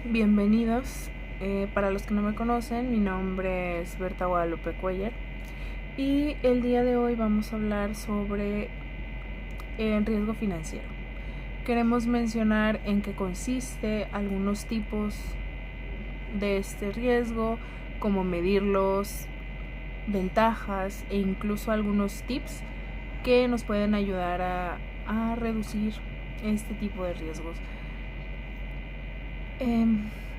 Bienvenidos. Para los que no me conocen, mi nombre es Berta Guadalupe Cuellar y el día de hoy vamos a hablar sobre riesgo financiero. Queremos mencionar en qué consiste, algunos tipos de este riesgo, cómo medirlos, ventajas e incluso algunos tips que nos pueden ayudar a reducir este tipo de riesgos.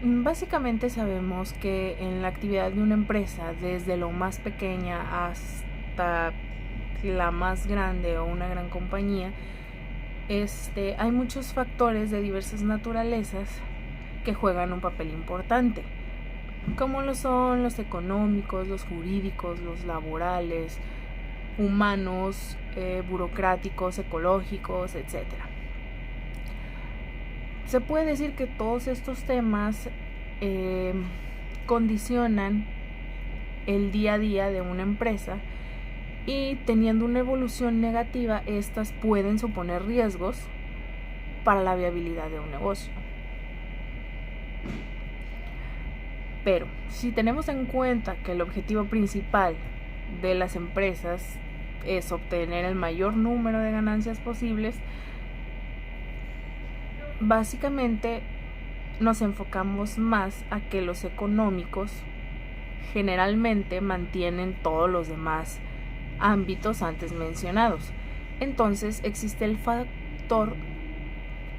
Básicamente sabemos que en la actividad de una empresa, desde lo más pequeña hasta la más grande o una gran compañía, hay muchos factores de diversas naturalezas que juegan un papel importante, como lo son los económicos, los jurídicos, los laborales, humanos, burocráticos, ecológicos, etc. Se puede decir que todos estos temas condicionan el día a día de una empresa y teniendo una evolución negativa, estas pueden suponer riesgos para la viabilidad de un negocio. Pero si tenemos en cuenta que el objetivo principal de las empresas es obtener el mayor número de ganancias posibles, básicamente nos enfocamos más a que los económicos generalmente mantienen todos los demás ámbitos antes mencionados. Entonces existe el factor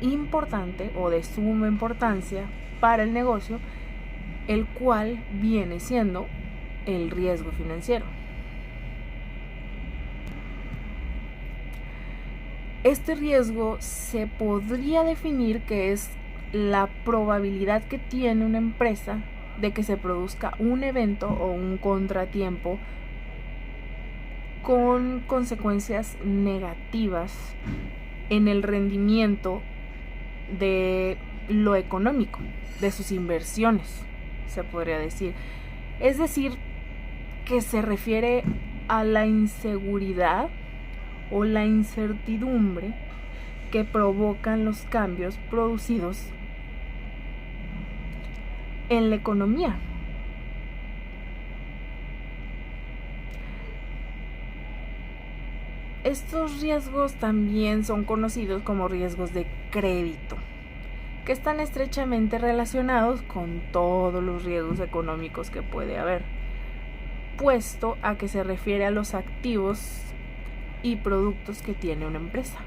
importante o de suma importancia para el negocio, el cual viene siendo el riesgo financiero. Este riesgo se podría definir que es la probabilidad que tiene una empresa de que se produzca un evento o un contratiempo con consecuencias negativas en el rendimiento de lo económico, de sus inversiones, se podría decir. Es decir, que se refiere a la inseguridad o la incertidumbre que provocan los cambios producidos en la economía. Estos riesgos también son conocidos como riesgos de crédito, que están estrechamente relacionados con todos los riesgos económicos que puede haber, puesto a que se refiere a los activos y productos que tiene una empresa.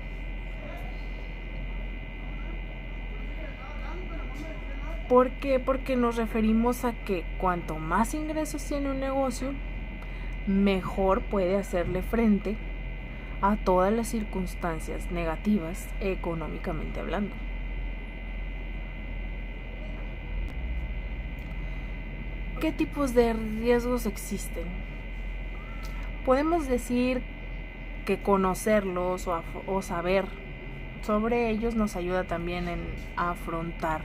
¿Por qué? Porque nos referimos a que cuanto más ingresos tiene un negocio, mejor puede hacerle frente a todas las circunstancias negativas económicamente hablando. ¿Qué tipos de riesgos existen? Podemos decir que conocerlos o saber sobre ellos nos ayuda también en afrontar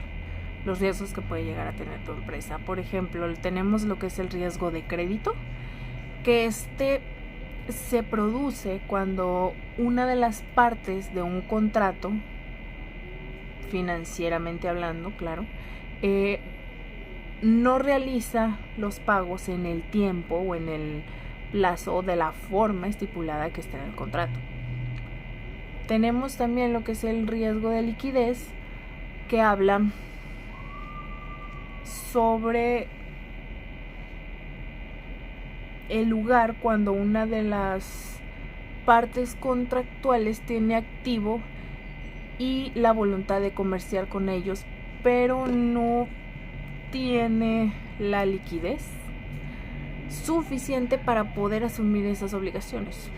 los riesgos que puede llegar a tener tu empresa. Por ejemplo, tenemos lo que es el riesgo de crédito, que se produce cuando una de las partes de un contrato, financieramente hablando, claro, no realiza los pagos en el tiempo o en el plazo de la forma estipulada que está en el contrato. Tenemos también lo que es el riesgo de liquidez, que habla sobre el lugar cuando una de las partes contractuales tiene activo y la voluntad de comerciar con ellos, pero no tiene la liquidez suficiente para poder asumir esas obligaciones.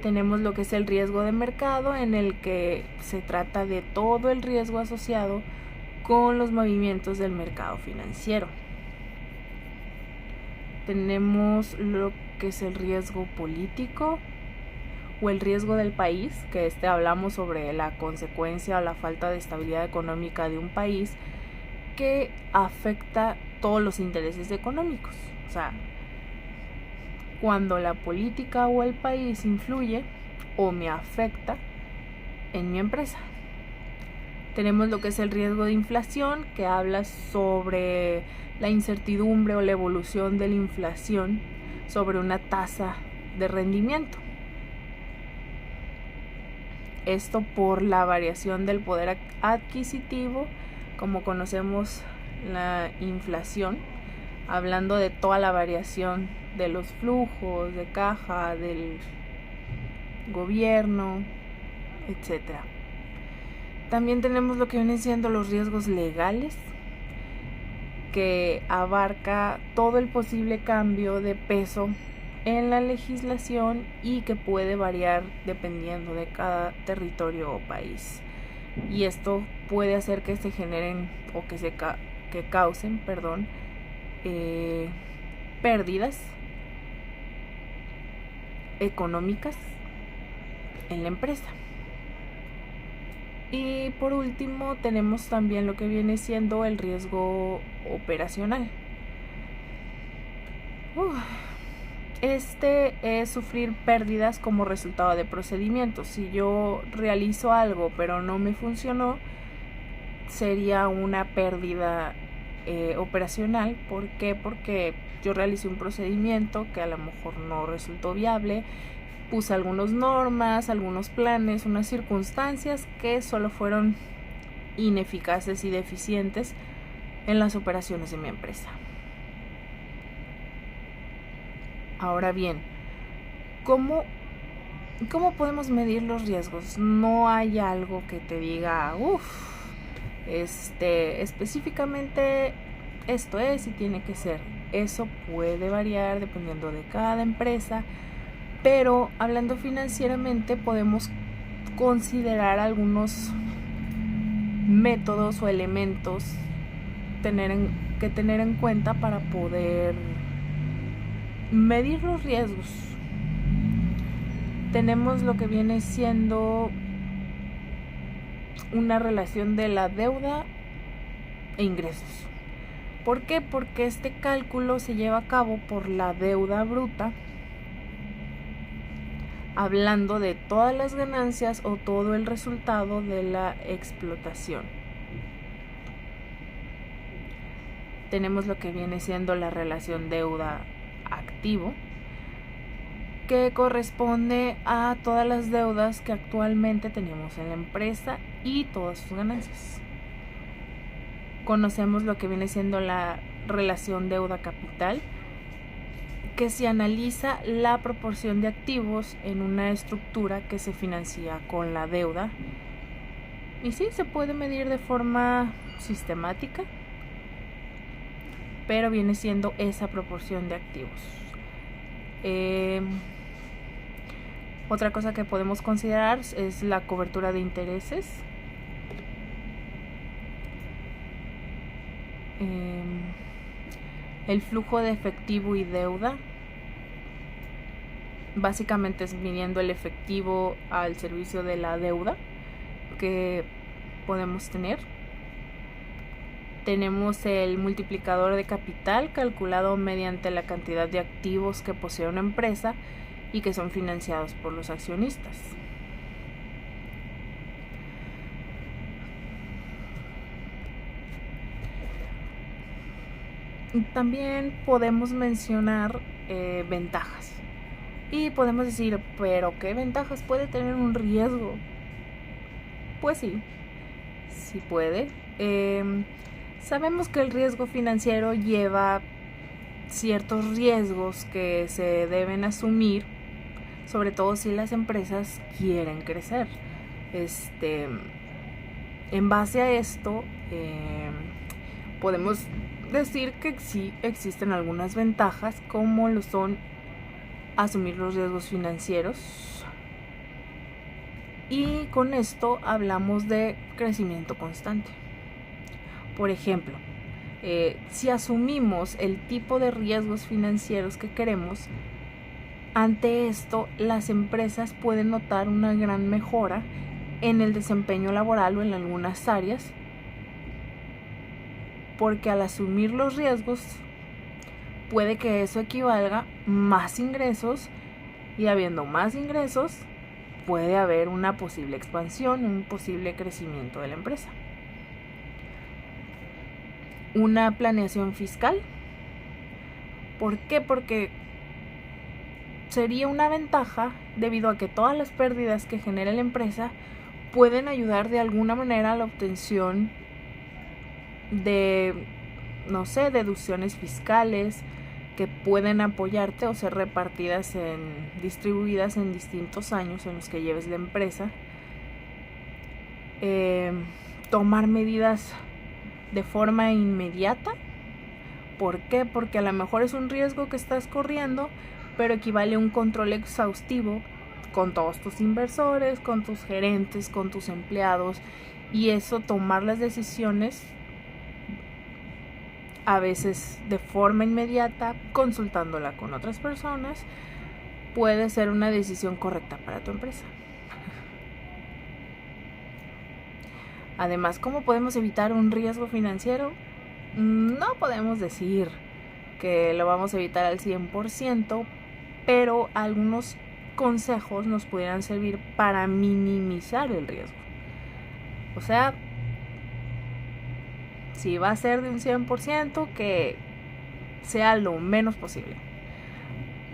Tenemos lo que es el riesgo de mercado, en el que se trata de todo el riesgo asociado con los movimientos del mercado financiero. Tenemos lo que es el riesgo político o el riesgo del país, que hablamos sobre la consecuencia o la falta de estabilidad económica de un país que afecta todos los intereses económicos. O sea, cuando la política o el país influye o me afecta en mi empresa. Tenemos lo que es el riesgo de inflación, que habla sobre la incertidumbre o la evolución de la inflación sobre una tasa de rendimiento. Esto por la variación del poder adquisitivo, como conocemos la inflación, hablando de toda la variación de los flujos de caja, del gobierno, etc. También tenemos lo que vienen siendo los riesgos legales, que abarca todo el posible cambio de peso en la legislación y que puede variar dependiendo de cada territorio o país. Y esto puede hacer que se generen o que causen pérdidas económicas en la empresa. Y por último tenemos también lo que viene siendo el riesgo operacional. Este es sufrir pérdidas como resultado de procedimientos. Si yo realizo algo pero no me funcionó, sería una pérdida operacional. ¿Por qué? Porque yo realicé un procedimiento que a lo mejor no resultó viable, puse algunas normas, algunos planes, unas circunstancias que solo fueron ineficaces y deficientes en las operaciones de mi empresa. Ahora bien, ¿cómo podemos medir los riesgos? No hay algo que te diga, específicamente esto es y tiene que ser. Eso puede variar dependiendo de cada empresa, pero hablando financieramente podemos considerar algunos métodos o elementos que tener en cuenta para poder medir los riesgos. Tenemos lo que viene siendo una relación de la deuda e ingresos. ¿Por qué? Porque este cálculo se lleva a cabo por la deuda bruta, hablando de todas las ganancias o todo el resultado de la explotación. Tenemos lo que viene siendo la relación deuda-activo, que corresponde a todas las deudas que actualmente tenemos en la empresa y todas sus ganancias. Conocemos lo que viene siendo la relación deuda-capital, que se analiza la proporción de activos en una estructura que se financia con la deuda. Y sí, se puede medir de forma sistemática, pero viene siendo esa proporción de activos. Otra cosa que podemos considerar es la cobertura de intereses. El flujo de efectivo y deuda. Básicamente es midiendo el efectivo al servicio de la deuda que podemos tener. Tenemos el multiplicador de capital, calculado mediante la cantidad de activos que posee una empresa y que son financiados por los accionistas. También podemos mencionar ventajas. Y podemos decir, ¿pero qué ventajas puede tener un riesgo? Pues sí puede. Sabemos que el riesgo financiero lleva ciertos riesgos que se deben asumir, sobre todo si las empresas quieren crecer. En base a esto, podemos decir que sí existen algunas ventajas, como lo son asumir los riesgos financieros, y con esto hablamos de crecimiento constante. Por ejemplo, si asumimos el tipo de riesgos financieros que queremos, ante esto las empresas pueden notar una gran mejora en el desempeño laboral o en algunas áreas, porque al asumir los riesgos puede que eso equivalga a más ingresos, y habiendo más ingresos puede haber una posible expansión, un posible crecimiento de la empresa. una planeación fiscal. ¿Por qué? Porque sería una ventaja debido a que todas las pérdidas que genera la empresa pueden ayudar de alguna manera a la obtención de, no sé, deducciones fiscales que pueden apoyarte o ser distribuidas en distintos años en los que lleves la empresa. Tomar medidas de forma inmediata. ¿Por qué? Porque a lo mejor es un riesgo que estás corriendo, pero equivale a un control exhaustivo con todos tus inversores, con tus gerentes, con tus empleados, y eso, tomar las decisiones a veces de forma inmediata, consultándola con otras personas, puede ser una decisión correcta para tu empresa. Además, ¿cómo podemos evitar un riesgo financiero? No podemos decir que lo vamos a evitar al 100%, pero algunos consejos nos pudieran servir para minimizar el riesgo. O sea, si va a ser de un 100%, que sea lo menos posible.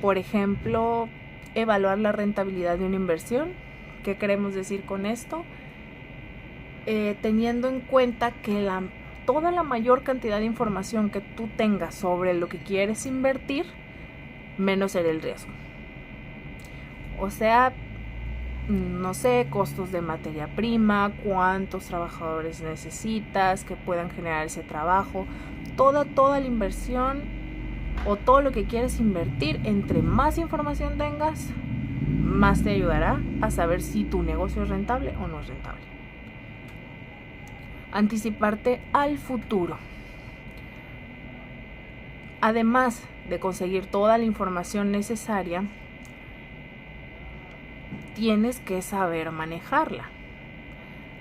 Por ejemplo, evaluar la rentabilidad de una inversión. ¿Qué queremos decir con esto? Teniendo en cuenta que toda la mayor cantidad de información que tú tengas sobre lo que quieres invertir, menos será el riesgo. O sea, no sé, costos de materia prima, cuántos trabajadores necesitas que puedan generar ese trabajo, toda la inversión o todo lo que quieres invertir. Entre más información tengas, más te ayudará a saber si tu negocio es rentable o no es rentable. Anticiparte al futuro. Además de conseguir toda la información necesaria, tienes que saber manejarla.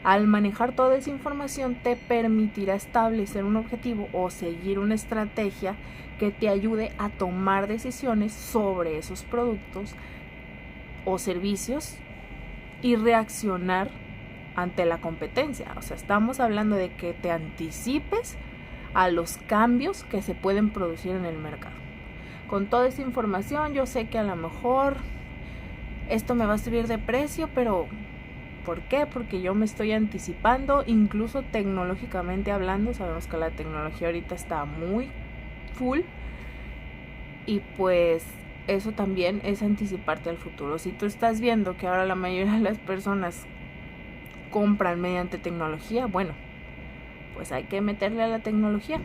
Al manejar toda esa información te permitirá establecer un objetivo o seguir una estrategia que te ayude a tomar decisiones sobre esos productos o servicios y reaccionar ante la competencia. O sea, estamos hablando de que te anticipes a los cambios que se pueden producir en el mercado. Con toda esa información, yo sé que a lo mejor esto me va a subir de precio, pero ¿por qué? Porque yo me estoy anticipando, incluso tecnológicamente hablando. Sabemos que la tecnología ahorita está muy full, y pues eso también es anticiparte al futuro. Si tú estás viendo que ahora la mayoría de las personas compran mediante tecnología, bueno, pues hay que meterle a la tecnología.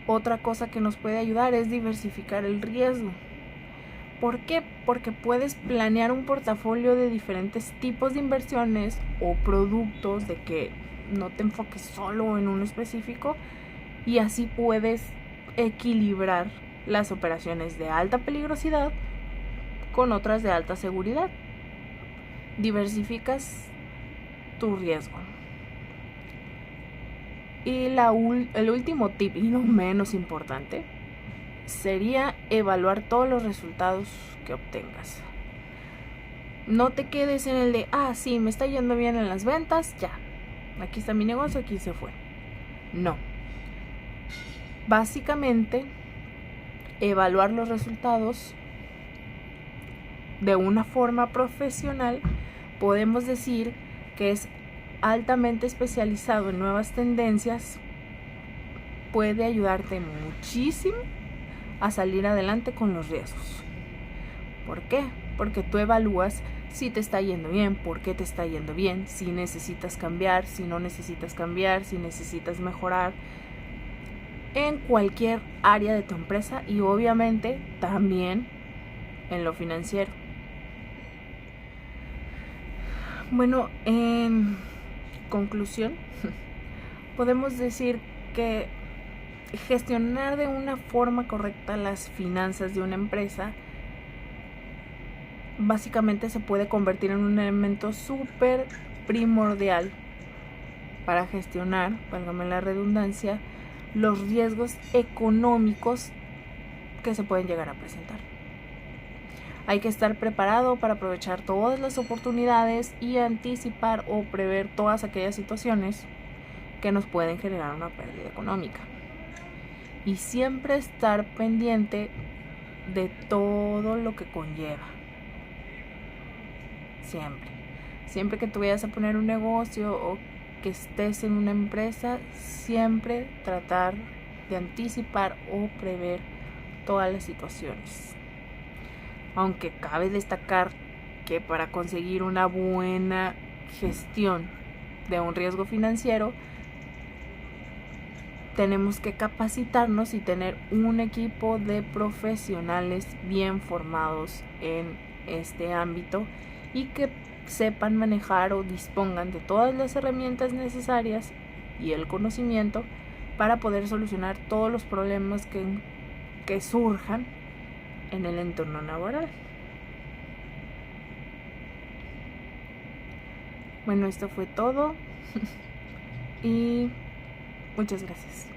Otra cosa que nos puede ayudar es diversificar el riesgo. ¿Por qué? Porque puedes planear un portafolio de diferentes tipos de inversiones o productos, de que no te enfoques solo en uno específico, y así puedes equilibrar las operaciones de alta peligrosidad con otras de alta seguridad. Diversificas tu riesgo. Y el último tip, y no menos importante, sería evaluar todos los resultados que obtengas. No te quedes en el de, sí, me está yendo bien en las ventas, ya, aquí está mi negocio, aquí se fue. No. Básicamente, evaluar los resultados de una forma profesional, podemos decir que es altamente especializado en nuevas tendencias, puede ayudarte muchísimo a salir adelante con los riesgos. ¿Por qué? Porque tú evalúas si te está yendo bien, por qué te está yendo bien, si necesitas cambiar, si no necesitas cambiar, si necesitas mejorar en cualquier área de tu empresa, y obviamente también en lo financiero. Bueno, en conclusión, podemos decir que gestionar de una forma correcta las finanzas de una empresa básicamente se puede convertir en un elemento súper primordial para gestionar, válgame la redundancia, los riesgos económicos que se pueden llegar a presentar. Hay que estar preparado para aprovechar todas las oportunidades y anticipar o prever todas aquellas situaciones que nos pueden generar una pérdida económica. Y siempre estar pendiente de todo lo que conlleva. Siempre que tú vayas a poner un negocio o que estés en una empresa, siempre tratar de anticipar o prever todas las situaciones. Aunque cabe destacar que para conseguir una buena gestión de un riesgo financiero, tenemos que capacitarnos y tener un equipo de profesionales bien formados en este ámbito y que sepan manejar o dispongan de todas las herramientas necesarias y el conocimiento para poder solucionar todos los problemas que surjan en el entorno laboral. Bueno, esto fue todo y muchas gracias.